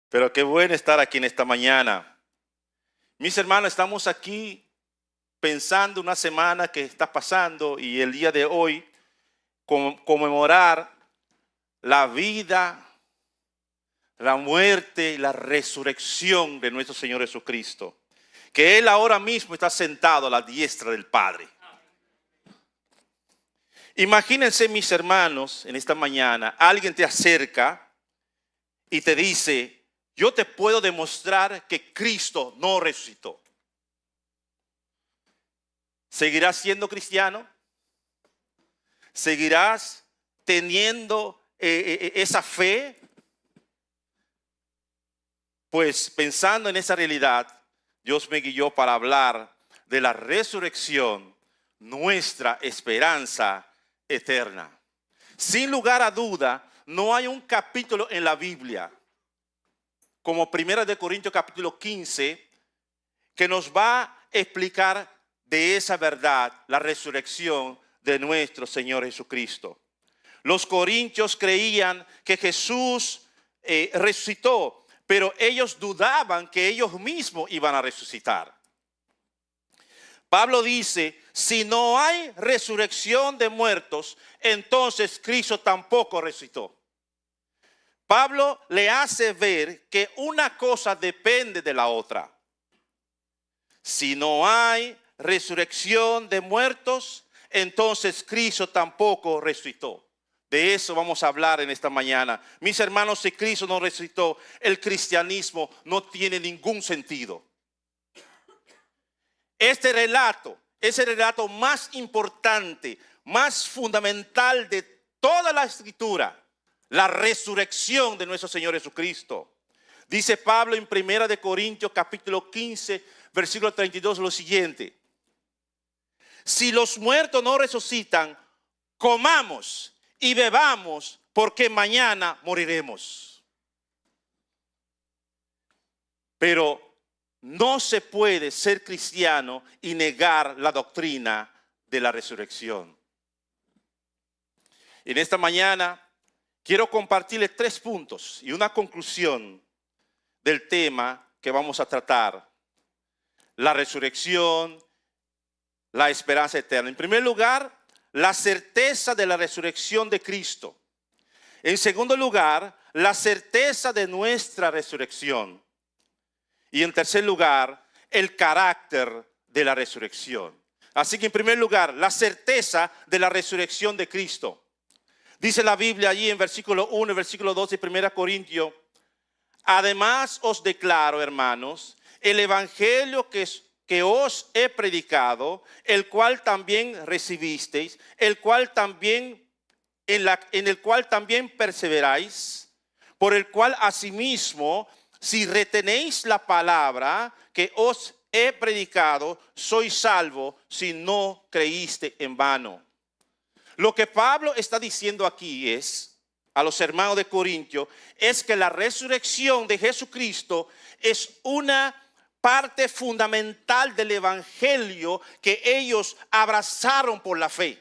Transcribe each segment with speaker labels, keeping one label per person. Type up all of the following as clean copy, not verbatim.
Speaker 1: Pero qué bueno estar aquí en esta mañana. Mis hermanos, estamos aquí pensando una semana que está pasando y el día de hoy conmemorar la vida, la muerte y la resurrección de nuestro Señor Jesucristo. Que Él ahora mismo está sentado a la diestra del Padre. Imagínense, mis hermanos, en esta mañana, alguien te acerca y te dice: yo te puedo demostrar que Cristo no resucitó. ¿Seguirás siendo cristiano? ¿Seguirás teniendo esa fe? Pues pensando en esa realidad, Dios me guió para hablar de la resurrección, nuestra esperanza eterna. Sin lugar a duda, no hay un capítulo en la Biblia como 1 Corintios capítulo 15, que nos va a explicar de esa verdad, la resurrección de nuestro Señor Jesucristo. Los corintios creían que Jesús resucitó, pero ellos dudaban que ellos mismos iban a resucitar. Pablo dice: si no hay resurrección de muertos, entonces Cristo tampoco resucitó. Pablo le hace ver que una cosa depende de la otra. Si no hay resurrección de muertos, entonces Cristo tampoco resucitó. De eso vamos a hablar en esta mañana. Mis hermanos, si Cristo no resucitó, el cristianismo no tiene ningún sentido. Este relato es el relato más importante, más fundamental de toda la Escritura. La resurrección de nuestro Señor Jesucristo. Dice Pablo en 1 Corintios capítulo 15, versículo 32 lo siguiente: si los muertos no resucitan, comamos y bebamos, porque mañana moriremos. Pero no se puede ser cristiano y negar la doctrina de la resurrección. En esta mañana quiero compartirles 3 puntos y una conclusión del tema que vamos a tratar: la resurrección, la esperanza eterna. En primer lugar, la certeza de la resurrección de Cristo. En segundo lugar, la certeza de nuestra resurrección. Y en tercer lugar, el carácter de la resurrección. Así que en primer lugar, la certeza de la resurrección de Cristo. Dice la Biblia allí en versículo 1 y versículo 2 de 1 Corintios: además os declaro, hermanos, el evangelio que os he predicado, el cual también recibisteis, en el cual también perseveráis, por el cual asimismo, si retenéis la palabra que os he predicado, sois salvos si no creíste en vano. Lo que Pablo está diciendo aquí es, a los hermanos de Corintios, es que la resurrección de Jesucristo es una parte fundamental del evangelio que ellos abrazaron por la fe.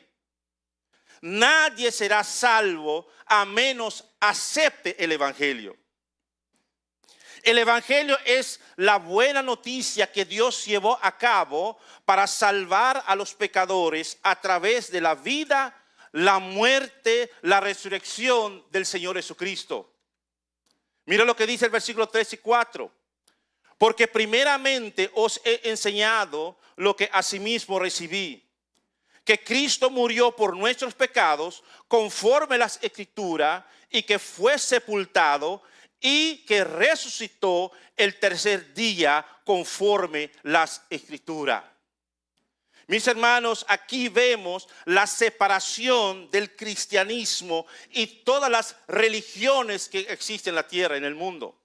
Speaker 1: Nadie será salvo a menos acepte el evangelio. El evangelio es la buena noticia que Dios llevó a cabo para salvar a los pecadores a través de la vida, la muerte, la resurrección del Señor Jesucristo. Mira lo que dice el versículo 3 y 4. Porque primeramente os he enseñado lo que asimismo recibí, que Cristo murió por nuestros pecados conforme las Escrituras, y que fue sepultado y que resucitó el tercer día conforme las Escrituras. Mis hermanos, aquí vemos la separación del cristianismo y todas las religiones que existen en la tierra, en el mundo.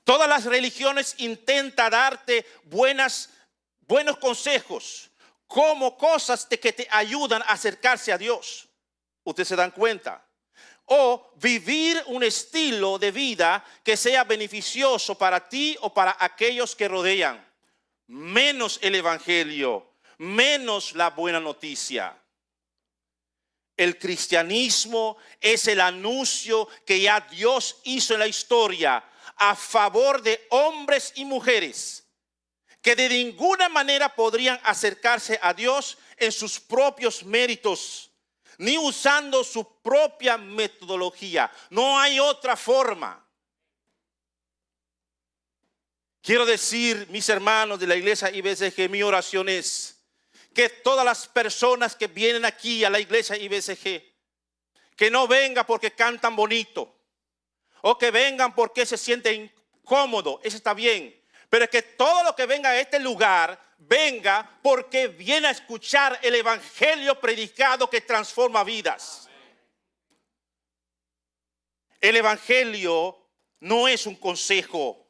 Speaker 1: Todas las religiones intentan darte buenos consejos, como cosas que te ayudan a acercarse a Dios. Ustedes se dan cuenta. O vivir un estilo de vida que sea beneficioso para ti o para aquellos que rodean. Menos el evangelio, menos la buena noticia. el cristianismo es el anuncio que ya Dios hizo en la historia a favor de hombres y mujeres que de ninguna manera podrían acercarse a Dios en sus propios méritos, ni usando su propia metodología. No hay otra forma. Quiero decir, mis hermanos de la iglesia IBCG, mi oración es que todas las personas que vienen aquí a la iglesia IBCG, que no vengan porque cantan bonito, o que vengan porque se sienten cómodos, eso está bien. Pero es que todo lo que venga a este lugar, venga porque viene a escuchar el evangelio predicado que transforma vidas. El evangelio no es un consejo,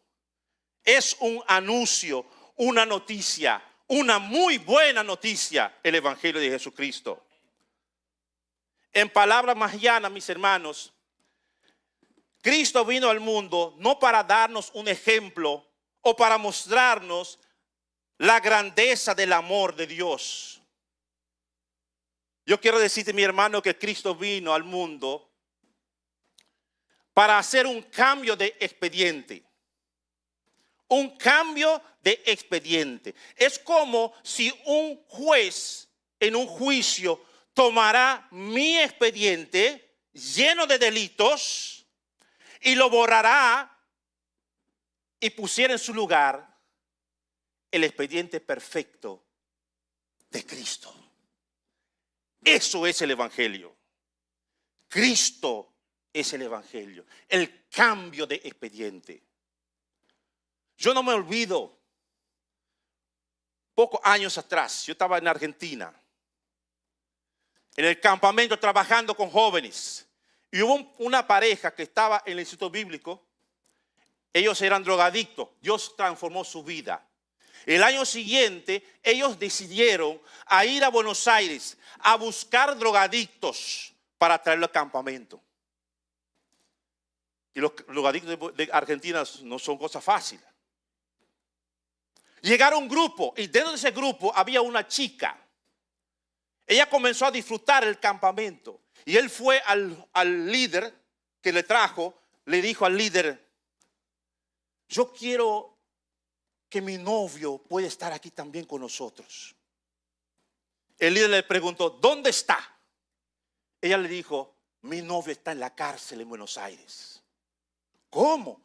Speaker 1: es un anuncio, una noticia, una muy buena noticia, el evangelio de Jesucristo. En palabras más llanas, mis hermanos, Cristo vino al mundo no para darnos un ejemplo o para mostrarnos la grandeza del amor de Dios. Yo quiero decirte, mi hermano, que Cristo vino al mundo para hacer un cambio de expediente. Un cambio de expediente. Es como si un juez en un juicio tomará mi expediente lleno de delitos y lo borrará y pusiera en su lugar el expediente perfecto de Cristo. Eso es el evangelio. Cristo es el evangelio, el cambio de expediente. Yo no me olvido, pocos años atrás, yo estaba en Argentina, en el campamento trabajando con jóvenes, y hubo una pareja que estaba en el instituto bíblico. Ellos eran drogadictos, Dios transformó su vida. El año siguiente, ellos decidieron a ir a Buenos Aires a buscar drogadictos para traerlo al campamento. Y los drogadictos de Argentina no son cosas fáciles. Llegaron un grupo y dentro de ese grupo había una chica. Ella comenzó a disfrutar el campamento y él fue al líder que le trajo, le dijo al líder: yo quiero que mi novio pueda estar aquí también con nosotros. El líder le preguntó: ¿dónde está? Ella le dijo: mi novio está en la cárcel en Buenos Aires. ¿Cómo?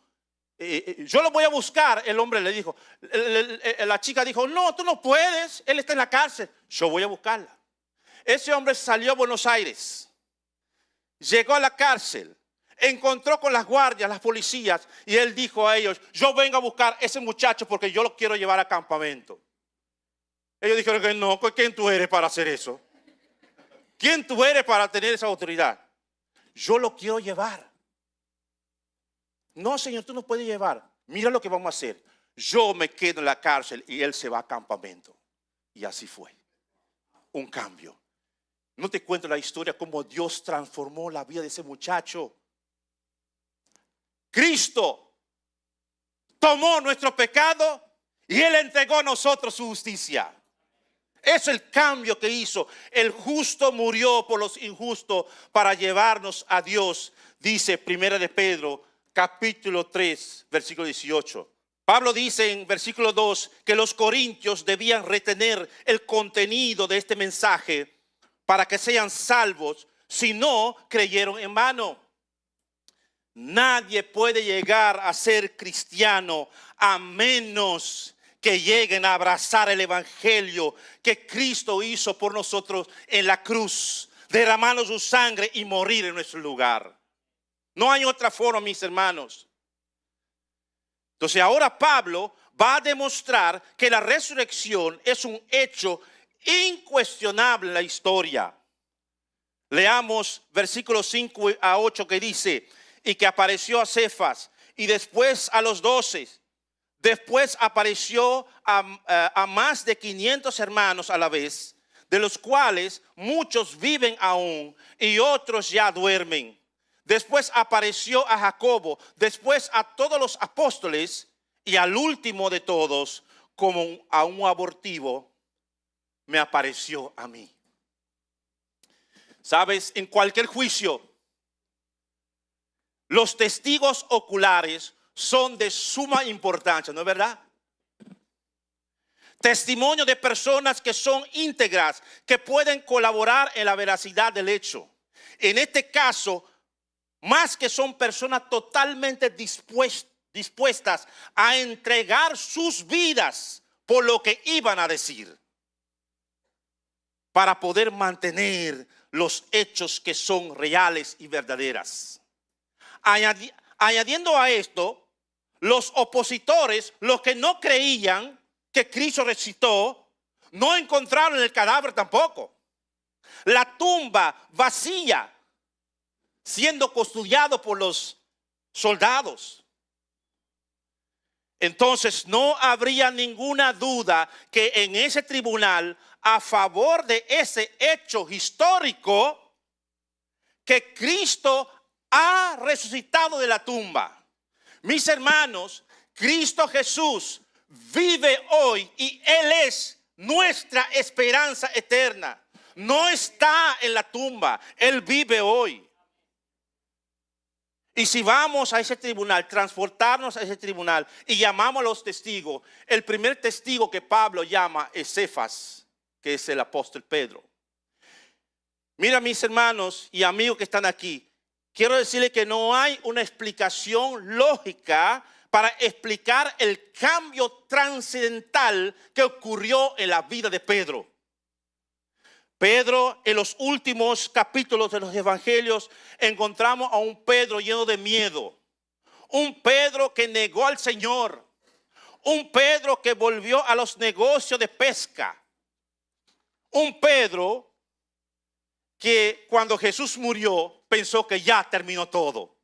Speaker 1: Yo lo voy a buscar. El hombre le dijo, la chica dijo: no, tú no puedes, él está en la cárcel. Yo voy a buscarla. Ese hombre salió a Buenos Aires, llegó a la cárcel, encontró con las guardias, las policías, y él dijo a ellos: yo vengo a buscar a ese muchacho porque yo lo quiero llevar al campamento. Ellos dijeron que no. ¿Quién tú eres para hacer eso? ¿Quién tú eres para tener esa autoridad? Yo lo quiero llevar. No, señor, tú no puedes llevar. Mira lo que vamos a hacer. Yo me quedo en la cárcel y él se va a campamento. Y así fue. Un cambio. No te cuento la historia cómo Dios transformó la vida de ese muchacho. Cristo tomó nuestro pecado y él entregó a nosotros su justicia. Es el cambio que hizo. El justo murió por los injustos para llevarnos a Dios, dice 1 de Pedro capítulo 3, versículo 18. Pablo dice en versículo 2 que los corintios debían retener el contenido de este mensaje para que sean salvos, si no creyeron en vano. Nadie puede llegar a ser cristiano a menos que lleguen a abrazar el evangelio que Cristo hizo por nosotros en la cruz, derramando su sangre y morir en nuestro lugar. No hay otra forma, mis hermanos. Entonces ahora Pablo va a demostrar que la resurrección es un hecho incuestionable en la historia. Leamos versículos 5 a 8 que dice: y que apareció a Cefas y después a los 12. Después apareció a más de 500 hermanos a la vez, de los cuales muchos viven aún y otros ya duermen. Después apareció a Jacobo, después a todos los apóstoles y al último de todos, como a un abortivo, me apareció a mí. Sabes, en cualquier juicio, los testigos oculares son de suma importancia, ¿no es verdad? Testimonio de personas que son íntegras, que pueden colaborar en la veracidad del hecho. En este caso, más que son personas totalmente dispuestas a entregar sus vidas por lo que iban a decir, para poder mantener los hechos que son reales y verdaderas. Añadiendo a esto, los opositores, los que no creían que Cristo resucitó, no encontraron el cadáver tampoco. La tumba vacía, siendo custodiado por los soldados. Entonces no habría ninguna duda que en ese tribunal, a favor de ese hecho histórico, que Cristo ha resucitado de la tumba. Mis hermanos, Cristo Jesús vive hoy y Él es nuestra esperanza eterna. No está en la tumba, Él vive hoy. Y si vamos a ese tribunal, transportarnos a ese tribunal y llamamos a los testigos, el primer testigo que Pablo llama es Cefas, que es el apóstol Pedro. Mira, mis hermanos y amigos que están aquí, quiero decirles que no hay una explicación lógica para explicar el cambio trascendental que ocurrió en la vida de Pedro. Pedro, en los últimos capítulos de los evangelios, encontramos a un Pedro lleno de miedo. Un Pedro que negó al Señor. Un Pedro que volvió a los negocios de pesca. Un Pedro que cuando Jesús murió pensó que ya terminó todo.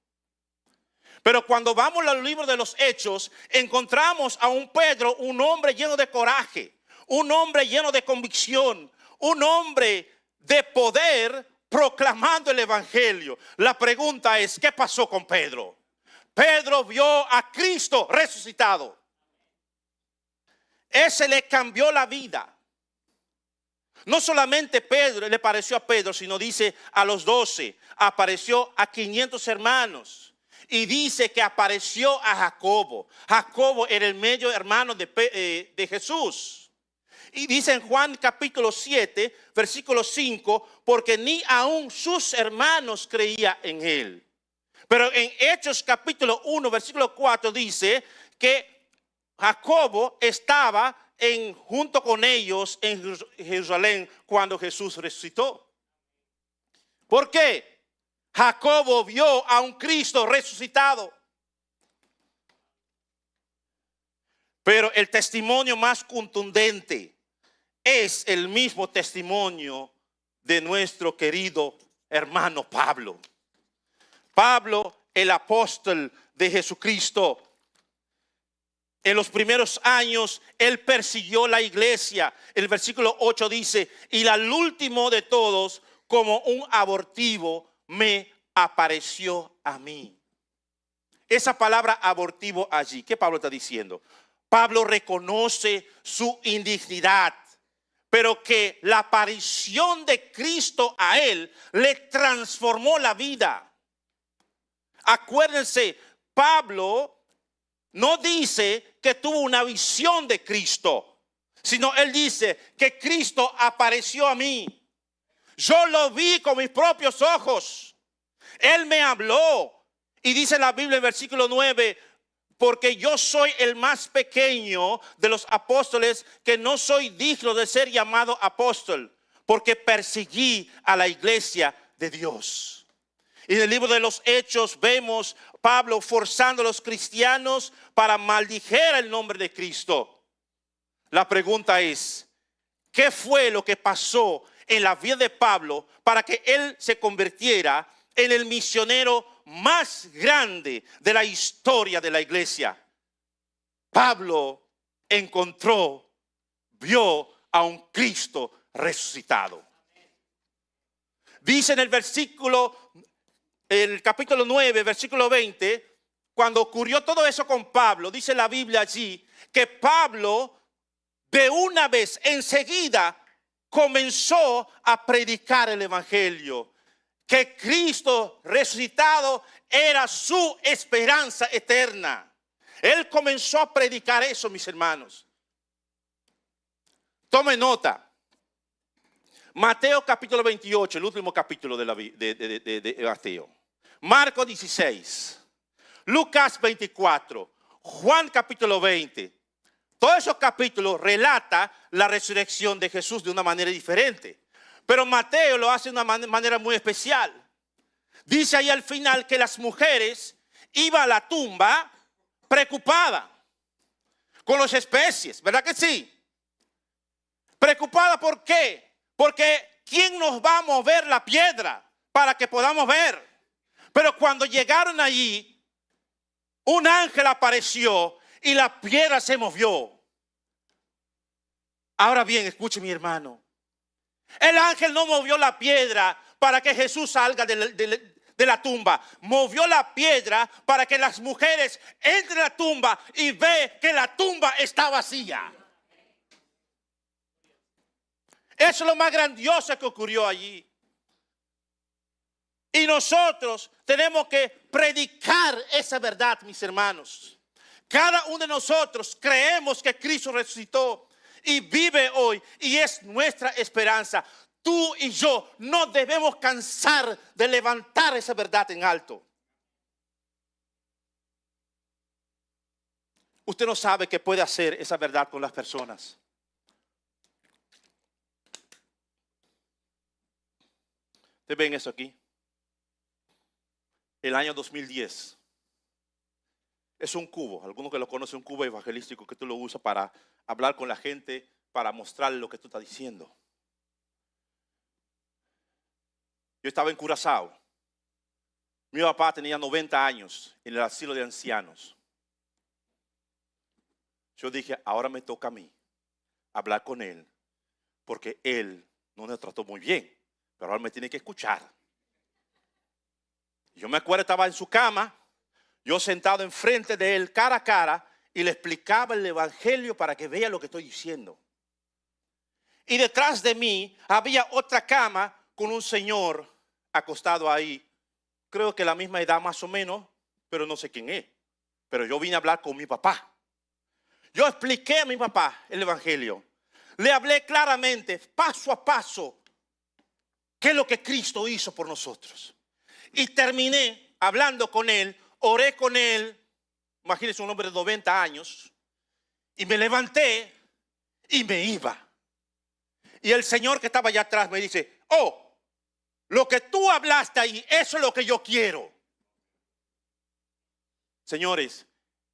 Speaker 1: Pero cuando vamos al libro de los Hechos, encontramos a un Pedro, un hombre lleno de coraje, un hombre lleno de convicción, un hombre de poder proclamando el evangelio. La pregunta es, ¿qué pasó con Pedro? Pedro vio a Cristo resucitado. Ese le cambió la vida. No solamente Pedro le pareció a Pedro, sino dice a los 12, apareció a 500 hermanos. Y dice que apareció a Jacobo. Jacobo era el medio hermano de Jesús. Y dice en Juan capítulo 7, versículo 5, porque ni aun sus hermanos creían en él. Pero en Hechos capítulo 1, versículo 4 dice que Jacobo estaba junto con ellos en Jerusalén cuando Jesús resucitó. ¿Por qué? Jacobo vio a un Cristo resucitado. Pero el testimonio más contundente es el mismo testimonio de nuestro querido hermano Pablo. Pablo, el apóstol de Jesucristo. En los primeros años, él persiguió la iglesia. El versículo 8 dice, y al último de todos, como un abortivo, me apareció a mí. Esa palabra abortivo allí, ¿qué Pablo está diciendo? Pablo reconoce su indignidad, pero que la aparición de Cristo a él le transformó la vida. Acuérdense, Pablo no dice que tuvo una visión de Cristo, sino él dice que Cristo apareció a mí. Yo lo vi con mis propios ojos. Él me habló. Y dice la Biblia en versículo 9, porque yo soy el más pequeño de los apóstoles, que no soy digno de ser llamado apóstol, porque perseguí a la iglesia de Dios. Y en el libro de los Hechos vemos Pablo forzando a los cristianos para maldijer el nombre de Cristo. La pregunta es, ¿qué fue lo que pasó en la vida de Pablo para que él se convirtiera en el misionero más grande de la historia de la iglesia? Pablo vio a un Cristo resucitado. Dice en el capítulo 9, versículo 20, cuando ocurrió todo eso con Pablo, dice la Biblia allí, que Pablo de una vez, enseguida, comenzó a predicar el evangelio, que Cristo resucitado era su esperanza eterna. Él comenzó a predicar eso, mis hermanos. Tome nota. Mateo capítulo 28, el último capítulo de Mateo. Marcos 16. Lucas 24. Juan capítulo 20. Todos esos capítulos relatan la resurrección de Jesús de una manera diferente. Pero Mateo lo hace de una manera muy especial. Dice ahí al final que las mujeres iban a la tumba preocupadas con las especies, ¿verdad que sí? Preocupada, ¿por qué? Porque ¿quién nos va a mover la piedra para que podamos ver? Pero cuando llegaron allí, un ángel apareció y la piedra se movió. Ahora bien, escuche mi hermano. El ángel no movió la piedra para que Jesús salga de la tumba. Movió la piedra para que las mujeres entren a la tumba y vean que la tumba está vacía. Eso es lo más grandioso que ocurrió allí. Y nosotros tenemos que predicar esa verdad, mis hermanos. Cada uno de nosotros creemos que Cristo resucitó y vive hoy, y es nuestra esperanza. Tú y yo no debemos cansar de levantar esa verdad en alto. Usted no sabe qué puede hacer esa verdad con las personas. ¿Ustedes ven eso aquí? El año 2010. Es un cubo, algunos que lo conocen, un cubo evangelístico que tú lo usas para hablar con la gente, para mostrarle lo que tú estás diciendo. Yo estaba en Curazao. Mi papá tenía 90 años en el asilo de ancianos. Yo dije, ahora me toca a mí hablar con él, porque él no nos trató muy bien, pero ahora me tiene que escuchar. Yo me acuerdo, estaba en su cama, yo sentado enfrente de él cara a cara y le explicaba el evangelio para que vea lo que estoy diciendo. Y detrás de mí había otra cama con un señor acostado ahí. Creo que la misma edad más o menos, pero no sé quién es. Pero yo vine a hablar con mi papá. Yo expliqué a mi papá el evangelio. Le hablé claramente, paso a paso, qué es lo que Cristo hizo por nosotros. Y terminé hablando con él, oré con él. Imagínense un hombre de 90 años. Y me levanté y me iba. Y el señor que estaba allá atrás me dice, oh, lo que tú hablaste ahí, eso es lo que yo quiero. Señores,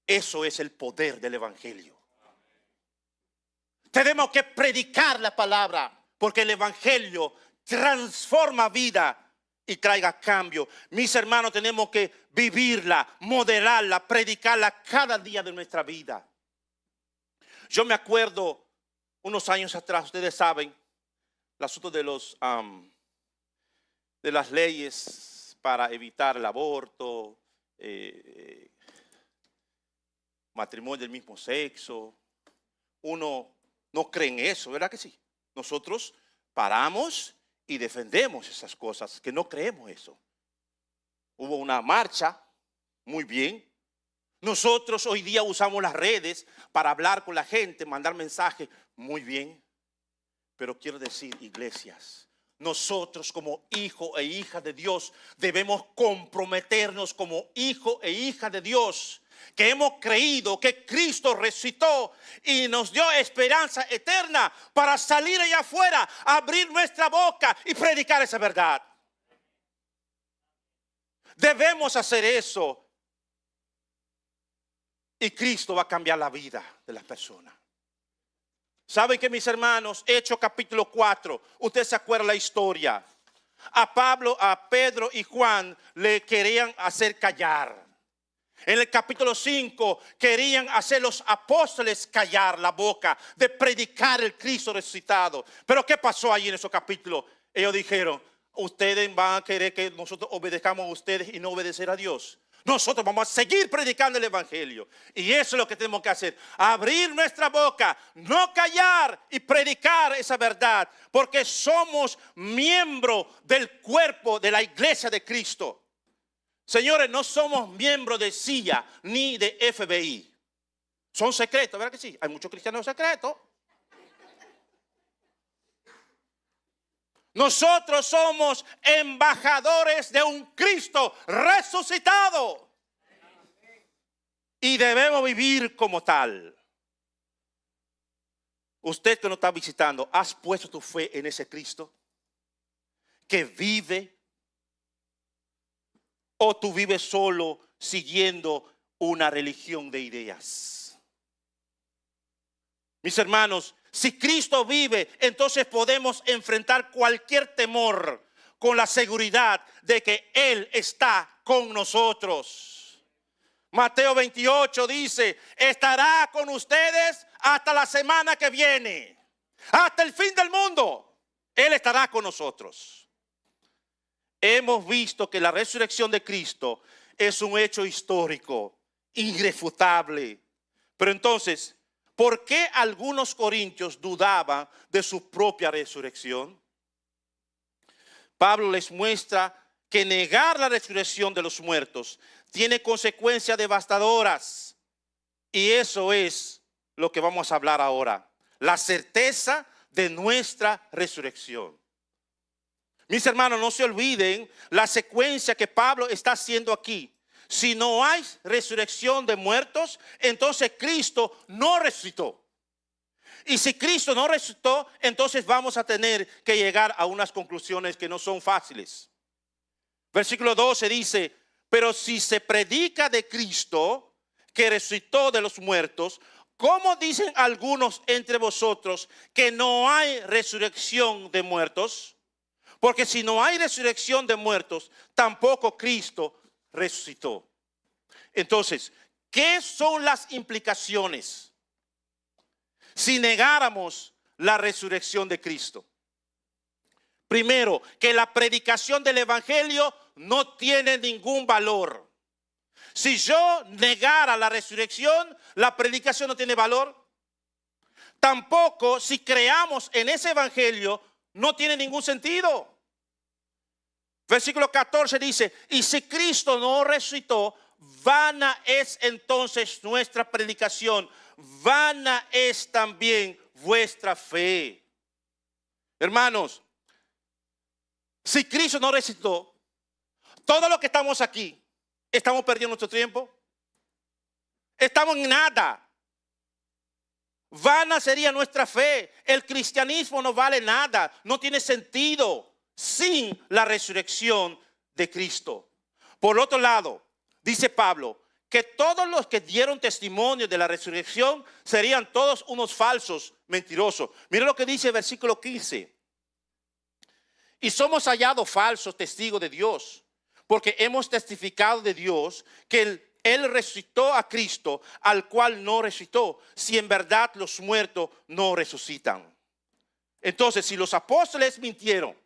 Speaker 1: eso es el poder del evangelio. Tenemos que predicar la palabra, porque el evangelio transforma vida y traiga cambio. Mis hermanos, tenemos que vivirla, modelarla, predicarla cada día de nuestra vida. Yo me acuerdo unos años atrás, ustedes saben, el asunto de las leyes para evitar el aborto, matrimonio del mismo sexo. Uno no cree en eso, ¿verdad que sí? Nosotros paramos y defendemos esas cosas, que no creemos eso. Hubo una marcha, muy bien. Nosotros hoy día usamos las redes para hablar con la gente, mandar mensajes, muy bien. Pero quiero decir, iglesias, nosotros como hijo e hija de Dios debemos comprometernos como hijo e hija de Dios, que hemos creído que Cristo resucitó y nos dio esperanza eterna para salir allá afuera, abrir nuestra boca y predicar esa verdad. Debemos hacer eso y Cristo va a cambiar la vida de las personas. ¿Saben qué, mis hermanos? Hechos capítulo 4, usted se acuerda la historia. A Pablo, a Pedro y Juan le querían hacer callar. En el capítulo 5 querían hacer los apóstoles callar la boca de predicar el Cristo resucitado. Pero ¿qué pasó allí en esos capítulos? Ellos dijeron, ustedes van a querer que nosotros obedezcamos a ustedes y no obedecer a Dios. nosotros vamos a seguir predicando el evangelio. Y eso es lo que tenemos que hacer. Abrir nuestra boca, no callar y predicar esa verdad. Porque somos miembros del cuerpo de la iglesia de Cristo. Señores, no somos miembros de CIA ni de FBI. Son secretos, ¿verdad que sí? Hay muchos cristianos secretos. Nosotros somos embajadores de un Cristo resucitado. Y debemos vivir como tal. Usted que nos está visitando, ¿has puesto tu fe en ese Cristo que vive? ¿O tú vives solo siguiendo una religión de ideas? Mis hermanos, si Cristo vive, entonces podemos enfrentar cualquier temor con la seguridad de que Él está con nosotros. Mateo 28 dice, estará con ustedes hasta la semana que viene, hasta el fin del mundo. Él estará con nosotros. Hemos visto que la resurrección de Cristo es un hecho histórico, irrefutable. Pero entonces, ¿por qué algunos corintios dudaban de su propia resurrección? Pablo les muestra que negar la resurrección de los muertos tiene consecuencias devastadoras. Y eso es lo que vamos a hablar ahora. La certeza de nuestra resurrección. Mis hermanos, no se olviden la secuencia que Pablo está haciendo aquí. Si no hay resurrección de muertos, entonces Cristo no resucitó. Y si Cristo no resucitó, entonces vamos a tener que llegar a unas conclusiones que no son fáciles. Versículo 12 dice, pero si se predica de Cristo que resucitó de los muertos, ¿cómo dicen algunos entre vosotros que no hay resurrección de muertos? Porque si no hay resurrección de muertos, tampoco Cristo resucitó. Entonces, ¿qué son las implicaciones si negáramos la resurrección de Cristo? Primero, que la predicación del evangelio no tiene ningún valor. Si yo negara la resurrección, la predicación no tiene valor. Tampoco si creamos en ese evangelio no tiene ningún sentido. Versículo 14 dice, y si Cristo no resucitó, vana es entonces nuestra predicación, vana es también vuestra fe. Hermanos, si Cristo no resucitó, todo lo que estamos aquí, estamos perdiendo nuestro tiempo. Estamos en nada. Vana sería nuestra fe. El cristianismo no vale nada, no tiene sentido sin la resurrección de Cristo. Por otro lado, dice Pablo, que todos los que dieron testimonio de la resurrección serían todos unos falsos mentirosos. Mira lo que dice el versículo 15. Y somos hallados falsos testigos de Dios, porque hemos testificado de Dios que Él resucitó a Cristo, al cual no resucitó, si en verdad los muertos no resucitan. Entonces, si los apóstoles mintieron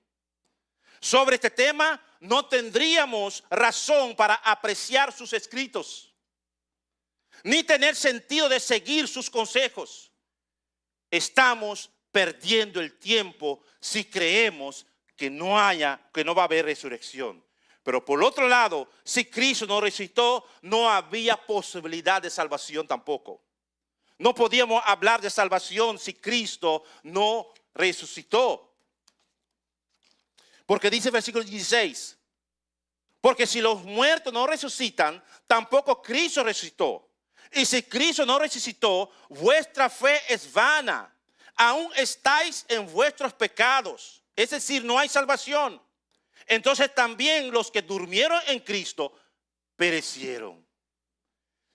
Speaker 1: sobre este tema, no tendríamos razón para apreciar sus escritos, ni tener sentido de seguir sus consejos. Estamos perdiendo el tiempo si creemos que no va a haber resurrección. Pero por otro lado, si Cristo no resucitó, no había posibilidad de salvación tampoco. No podíamos hablar de salvación si Cristo no resucitó. Porque dice el versículo 16, porque si los muertos no resucitan, tampoco Cristo resucitó. Y si Cristo no resucitó, vuestra fe es vana. Aún estáis en vuestros pecados. Es decir, no hay salvación. Entonces también los que durmieron en Cristo perecieron.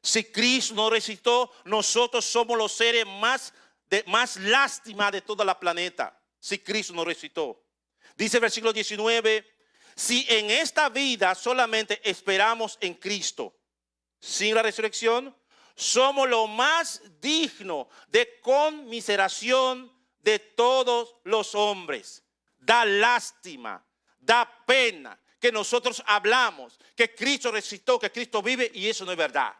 Speaker 1: Si Cristo no resucitó, nosotros somos los seres más lástima de toda la planeta. Si Cristo no resucitó. Dice el versículo 19, si en esta vida solamente esperamos en Cristo, sin la resurrección, somos lo más digno de conmiseración de todos los hombres. Da lástima, da pena que nosotros hablamos, que Cristo resucitó, que Cristo vive, y eso no es verdad.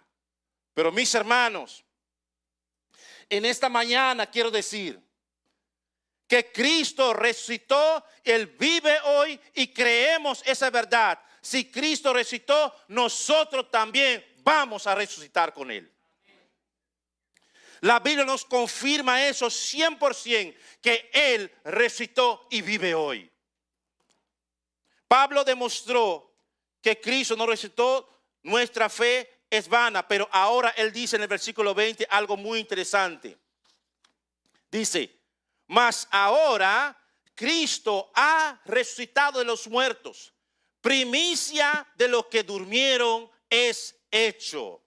Speaker 1: Pero mis hermanos, en esta mañana quiero decir que Cristo resucitó, Él vive hoy y creemos esa verdad. Si Cristo resucitó, nosotros también vamos a resucitar con Él. La Biblia nos confirma eso 100%, que Él resucitó y vive hoy. Pablo demostró que Cristo no resucitó, nuestra fe es vana, pero ahora él dice en el versículo 20 algo muy interesante. Dice, mas ahora Cristo ha resucitado de los muertos, primicia de los que durmieron es hecho.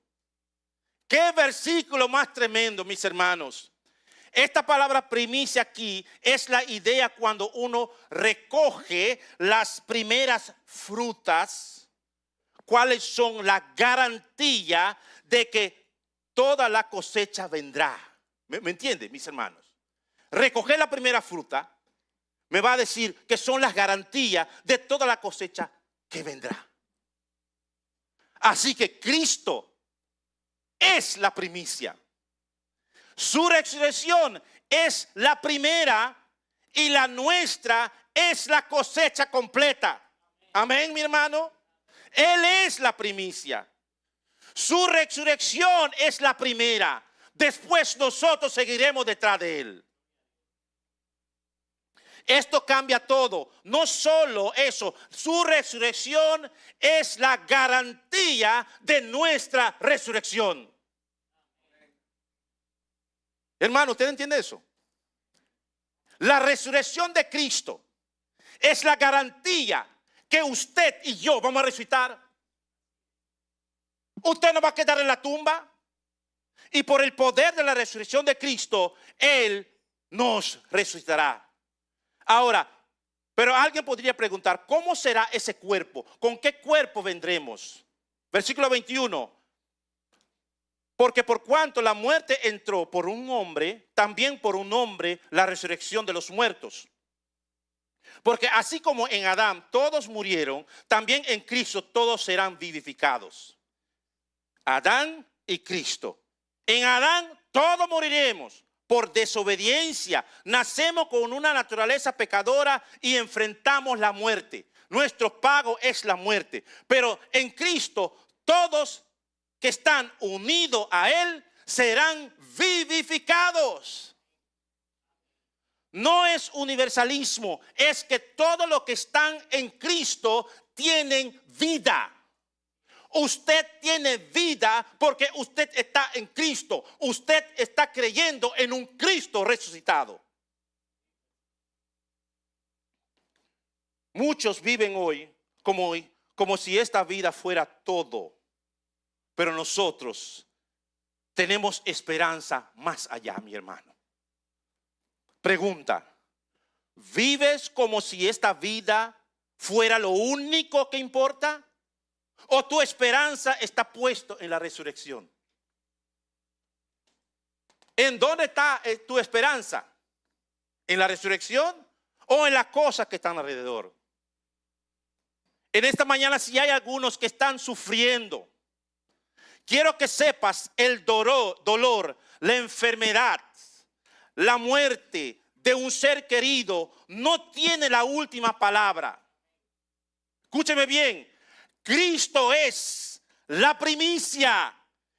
Speaker 1: Qué versículo más tremendo, mis hermanos. Esta palabra primicia aquí es la idea cuando uno recoge las primeras frutas, cuáles son la garantía de que toda la cosecha vendrá. ¿Me entienden, mis hermanos? Recoger la primera fruta me va a decir que son las garantías de toda la cosecha que vendrá. Así que Cristo es la primicia. Su resurrección es la primera y la nuestra es la cosecha completa. Amén, mi hermano. Él es la primicia. Su resurrección es la primera. Después nosotros seguiremos detrás de Él. Esto cambia todo. No solo eso, su resurrección es la garantía de nuestra resurrección. Hermano, ¿usted entiende eso? La resurrección de Cristo es la garantía que usted y yo vamos a resucitar. Usted no va a quedar en la tumba. Y por el poder de la resurrección de Cristo, Él nos resucitará. Ahora, pero alguien podría preguntar, ¿cómo será ese cuerpo? ¿Con qué cuerpo vendremos? Versículo 21. Porque por cuanto la muerte entró por un hombre, también por un hombre la resurrección de los muertos. Porque así como en Adán todos murieron, también en Cristo todos serán vivificados. Adán y Cristo. En Adán todos moriremos por desobediencia. Nacemos con una naturaleza pecadora y enfrentamos la muerte. Nuestro pago es la muerte. Pero en Cristo todos que están unidos a Él serán vivificados. No es universalismo, es que todos los que están en Cristo tienen vida. Usted tiene vida porque usted está en Cristo. Usted está creyendo en un Cristo resucitado. Muchos viven hoy como si esta vida fuera todo. Pero nosotros tenemos esperanza más allá, mi hermano. Pregunta, ¿vives como si esta vida fuera lo único que importa? ¿O tu esperanza está puesta en la resurrección? ¿En dónde está tu esperanza? ¿En la resurrección o en las cosas que están alrededor? En esta mañana, si hay algunos que están sufriendo, quiero que sepas el dolor, la enfermedad, la muerte de un ser querido no tiene la última palabra. Escúcheme bien, Cristo es la primicia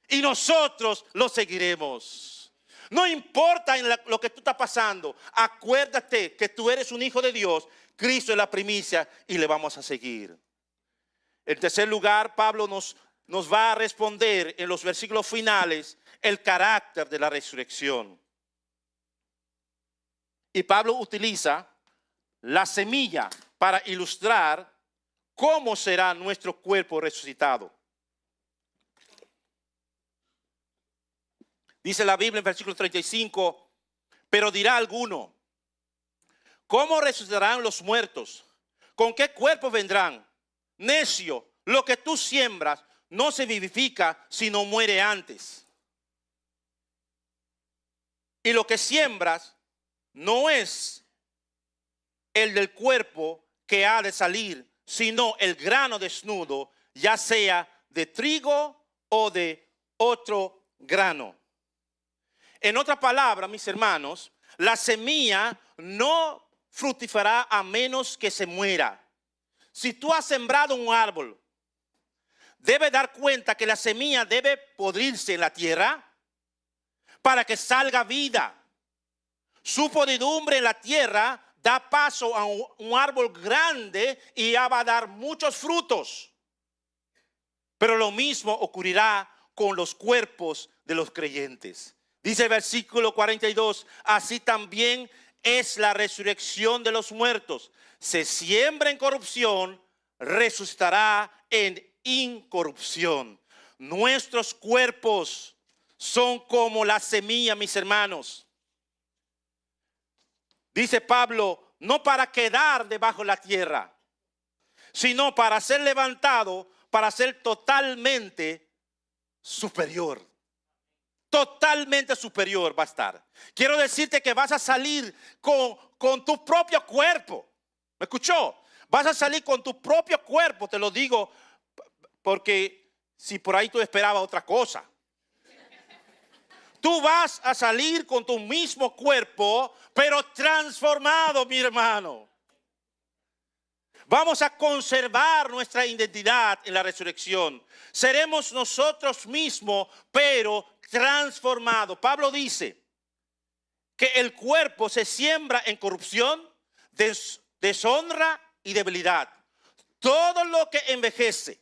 Speaker 1: y nosotros lo seguiremos. No importa lo que tú estás pasando, acuérdate que tú eres un hijo de Dios, Cristo es la primicia y le vamos a seguir. En tercer lugar, Pablo nos va a responder en los versículos finales el carácter de la resurrección. Y Pablo utiliza la semilla para ilustrar cómo será nuestro cuerpo resucitado. Dice la Biblia en versículo 35, pero dirá alguno, ¿cómo resucitarán los muertos? ¿Con qué cuerpo vendrán? Necio, lo que tú siembras no se vivifica sino muere antes. Y lo que siembras no es el del cuerpo que ha de salir, sino el grano desnudo, ya sea de trigo o de otro grano. En otra palabra, mis hermanos, la semilla no fructificará a menos que se muera. Si tú has sembrado un árbol, debes dar cuenta que la semilla debe podrirse en la tierra para que salga vida. Su podridumbre en la tierra da paso a un árbol grande y ya va a dar muchos frutos. Pero lo mismo ocurrirá con los cuerpos de los creyentes. Dice el versículo 42, así también es la resurrección de los muertos. Se siembra en corrupción, resucitará en incorrupción. Nuestros cuerpos son como la semilla, mis hermanos. Dice Pablo, no para quedar debajo de la tierra, sino para ser levantado, para ser totalmente superior. Totalmente superior va a estar. Quiero decirte que vas a salir con tu propio cuerpo. ¿Me escuchó? Vas a salir con tu propio cuerpo, te lo digo, porque si por ahí tú esperabas otra cosa. Tú vas a salir con tu mismo cuerpo, pero transformado, mi hermano. Vamos a conservar nuestra identidad en la resurrección. Seremos nosotros mismos, pero transformados. Pablo dice que el cuerpo se siembra en corrupción, deshonra y debilidad. Todo lo que envejece,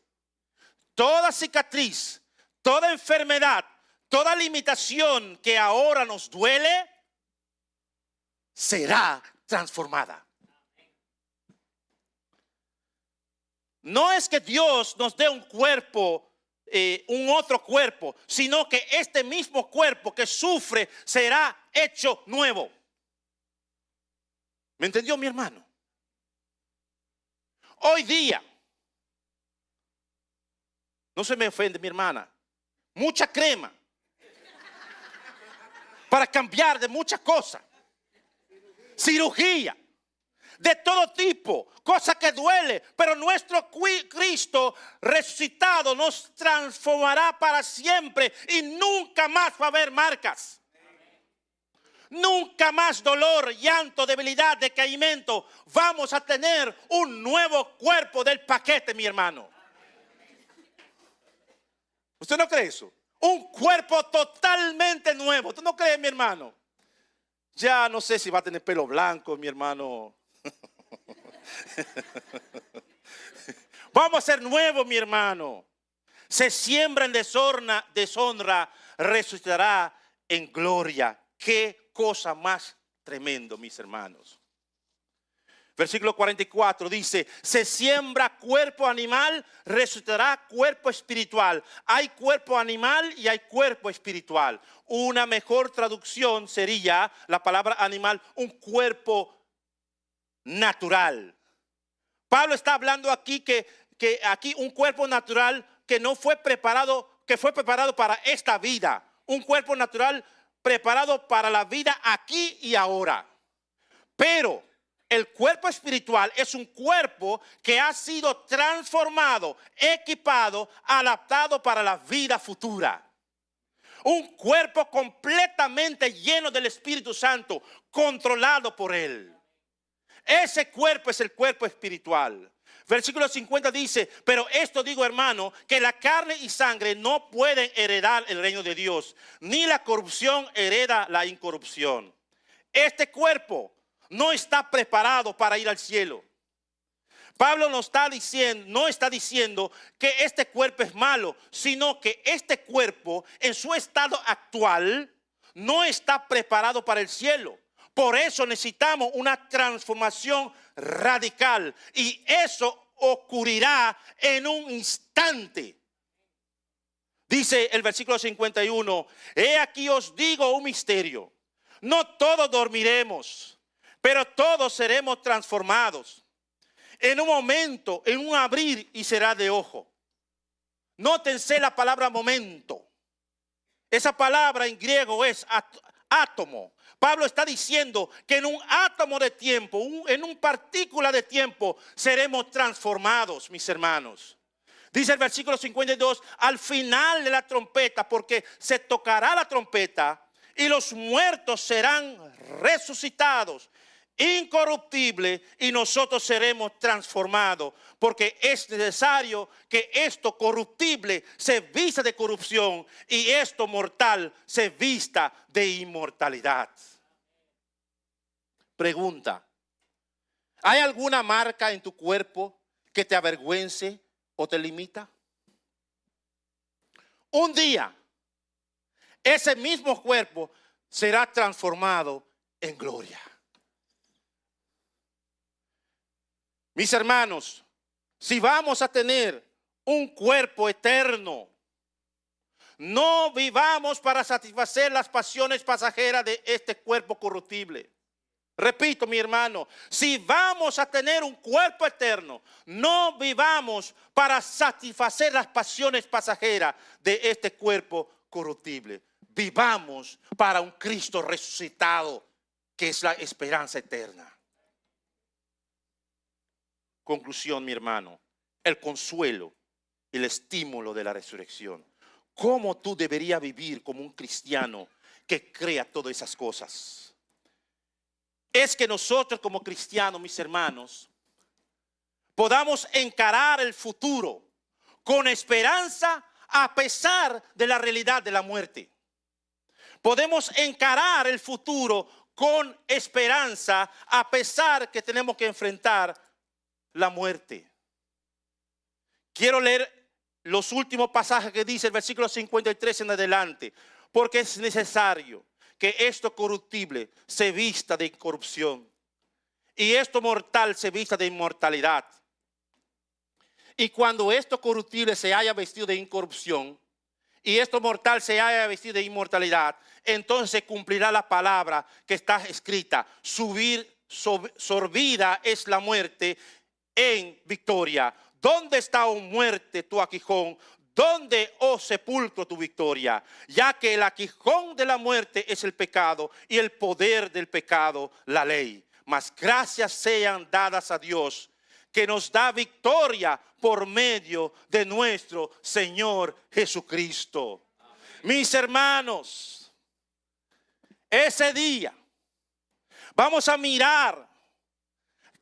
Speaker 1: toda cicatriz, toda enfermedad, toda limitación que ahora nos duele, será transformada. No es que Dios nos dé un cuerpo, un otro cuerpo, sino que este mismo cuerpo que sufre será hecho nuevo. ¿Me entendió, mi hermano? Hoy día, no se me ofende, mi hermana, mucha crema para cambiar de muchas cosas, cirugía de todo tipo, cosa que duele, pero nuestro Cristo resucitado nos transformará para siempre y nunca más va a haber marcas. Nunca más dolor, llanto, debilidad, decaimiento. Vamos a tener un nuevo cuerpo del paquete, mi hermano. ¿Usted no cree eso? Un cuerpo totalmente nuevo. ¿Tú no crees, mi hermano? Ya no sé si va a tener pelo blanco, mi hermano. Vamos a ser nuevos, mi hermano. Se siembra en deshonra, resucitará en gloria. Qué cosa más tremendo, mis hermanos. Versículo 44 dice, se siembra cuerpo animal, resucitará cuerpo espiritual. Hay cuerpo animal y hay cuerpo espiritual. Una mejor traducción sería la palabra animal, un cuerpo natural. Pablo está hablando aquí que aquí un cuerpo natural que no fue preparado, que fue preparado para esta vida. Un cuerpo natural preparado para la vida aquí y ahora. Pero el cuerpo espiritual es un cuerpo que ha sido transformado, equipado, adaptado para la vida futura. Un cuerpo completamente lleno del Espíritu Santo, controlado por Él. Ese cuerpo es el cuerpo espiritual. Versículo 50 dice, pero esto digo, hermano, que la carne y sangre no pueden heredar el reino de Dios, ni la corrupción hereda la incorrupción. Este cuerpo no está preparado para ir al cielo. Pablo no está diciendo que este cuerpo es malo, sino que este cuerpo en su estado actual no está preparado para el cielo. Por eso necesitamos una transformación radical y eso ocurrirá en un instante. Dice el versículo 51, he aquí os digo un misterio. No todos dormiremos, pero todos seremos transformados. En un momento, en un abrir y será de ojo. Nótense la palabra momento. Esa palabra en griego es átomo. Pablo está diciendo que en un átomo de tiempo, en un partícula de tiempo, seremos transformados, mis hermanos. Dice el versículo 52, al final de la trompeta, porque se tocará la trompeta y los muertos serán resucitados, incorruptibles, y nosotros seremos transformados, porque es necesario que esto corruptible se vista de corrupción y esto mortal se vista de inmortalidad. Pregunta: ¿hay alguna marca en tu cuerpo que te avergüence o te limita? Un día ese mismo cuerpo será transformado en gloria. Mis hermanos, si vamos a tener un cuerpo eterno, no vivamos para satisfacer las pasiones pasajeras de este cuerpo corruptible. Repito, mi hermano, si vamos a tener un cuerpo eterno, no vivamos para satisfacer las pasiones pasajeras de este cuerpo corruptible. Vivamos para un Cristo resucitado, que es la esperanza eterna. Conclusión, mi hermano, el consuelo y el estímulo de la resurrección. ¿Cómo tú deberías vivir como un cristiano que crea todas esas cosas? Es que nosotros como cristianos, mis hermanos, podamos encarar el futuro con esperanza a pesar de la realidad de la muerte. Podemos encarar el futuro con esperanza a pesar que tenemos que enfrentar la muerte. Quiero leer los últimos pasajes que dice el versículo 53 en adelante, porque es necesario que esto corruptible se vista de incorrupción y esto mortal se vista de inmortalidad. Y cuando esto corruptible se haya vestido de incorrupción y esto mortal se haya vestido de inmortalidad, entonces se cumplirá la palabra que está escrita: sorbida es la muerte en victoria. ¿Dónde está, oh muerte, tu aguijón? ¿Dónde, oh sepulcro, tu victoria? Ya que el aguijón de la muerte es el pecado y el poder del pecado la ley. Mas gracias sean dadas a Dios, que nos da victoria por medio de nuestro Señor Jesucristo. Mis hermanos, ese día vamos a mirar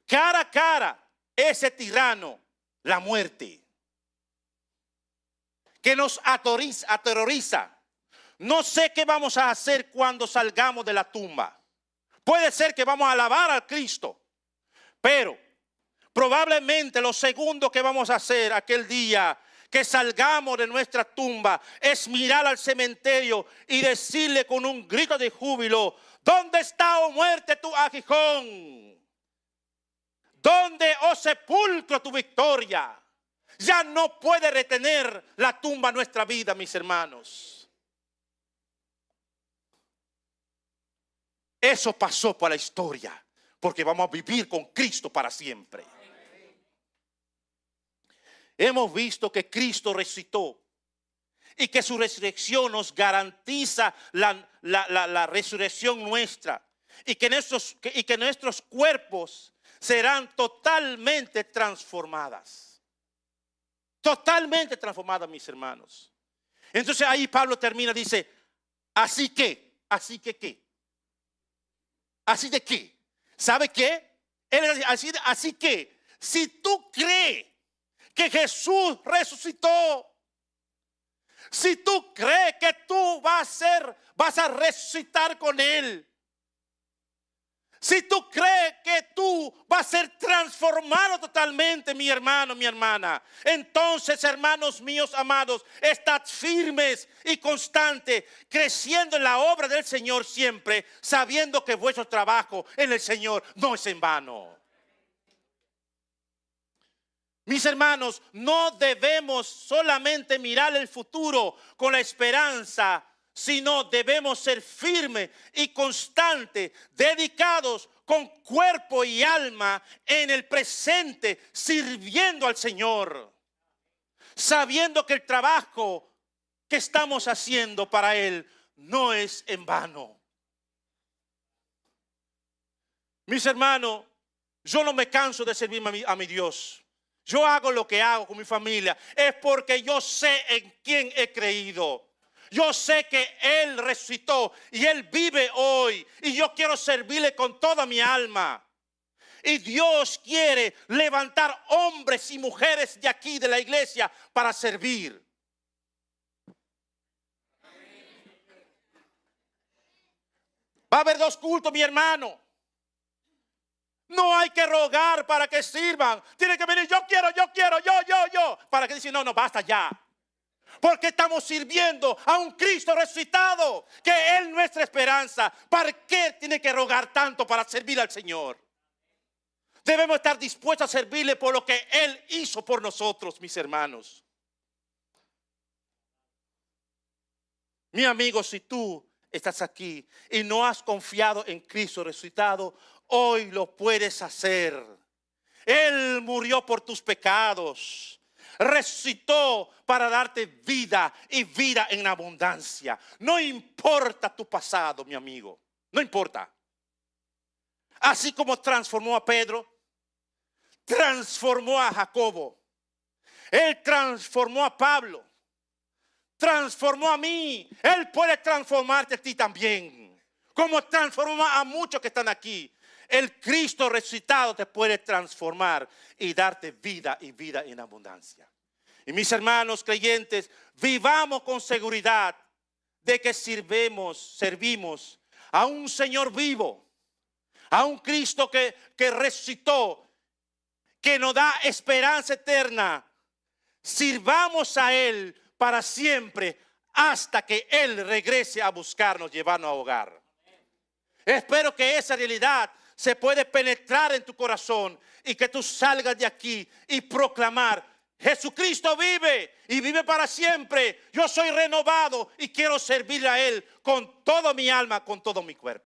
Speaker 1: cara a cara ese tirano, la muerte, que nos aterroriza. No sé qué vamos a hacer cuando salgamos de la tumba. Puede ser que vamos a alabar al Cristo, pero probablemente lo segundo que vamos a hacer aquel día que salgamos de nuestra tumba es mirar al cementerio y decirle con un grito de júbilo: ¿dónde está, oh muerte, tu aguijón? ¿Dónde, oh sepulcro, tu victoria? Ya no puede retener la tumba nuestra vida, mis hermanos. Eso pasó por la historia, porque vamos a vivir con Cristo para siempre. Hemos visto que Cristo resucitó y que su resurrección nos garantiza la resurrección nuestra, y que nuestros cuerpos serán totalmente transformadas. Totalmente transformadas, mis hermanos. Entonces ahí Pablo termina, dice: así de qué. ¿Sabe qué? Así que si tú crees que Jesús resucitó, si tú crees que tú vas a resucitar con Él, si tú crees que tú vas a ser transformado totalmente, mi hermano, mi hermana, entonces, hermanos míos amados, estad firmes y constantes, creciendo en la obra del Señor siempre, sabiendo que vuestro trabajo en el Señor no es en vano. Mis hermanos, no debemos solamente mirar el futuro con la esperanza, sino debemos ser firmes y constantes, dedicados con cuerpo y alma en el presente, sirviendo al Señor, sabiendo que el trabajo que estamos haciendo para Él no es en vano. Mis hermanos, yo no me canso de servir a mi Dios. Yo hago lo que hago con mi familia. Es porque yo sé en quién he creído. Yo sé que Él resucitó y Él vive hoy. Y yo quiero servirle con toda mi alma. Y Dios quiere levantar hombres y mujeres de aquí, de la iglesia, para servir. Va a haber 2 cultos, mi hermano. No hay que rogar para que sirvan. Tiene que venir, yo quiero, yo. Para que dicen, no, basta ya. Porque estamos sirviendo a un Cristo resucitado, que es nuestra esperanza. ¿Para qué tiene que rogar tanto para servir al Señor? Debemos estar dispuestos a servirle por lo que Él hizo por nosotros, mis hermanos. Mi amigo, si tú estás aquí y no has confiado en Cristo resucitado, hoy lo puedes hacer. Él murió por tus pecados. Resucitó para darte vida y vida en abundancia. No importa tu pasado, mi amigo. No importa. Así como transformó a Pedro, transformó a Jacobo. Él transformó a Pablo. Transformó a mí. Él puede transformarte a ti también. Como transformó a muchos que están aquí. El Cristo resucitado te puede transformar y darte vida y vida en abundancia. Y mis hermanos creyentes, vivamos con seguridad de que servimos a un Señor vivo, a un Cristo que resucitó, que nos da esperanza eterna. Sirvamos a Él para siempre hasta que Él regrese a buscarnos, llevarnos a hogar. Espero que esa realidad se puede penetrar en tu corazón y que tú salgas de aquí y proclamar: Jesucristo vive y vive para siempre. Yo soy renovado y quiero servirle a Él con toda mi alma, con todo mi cuerpo.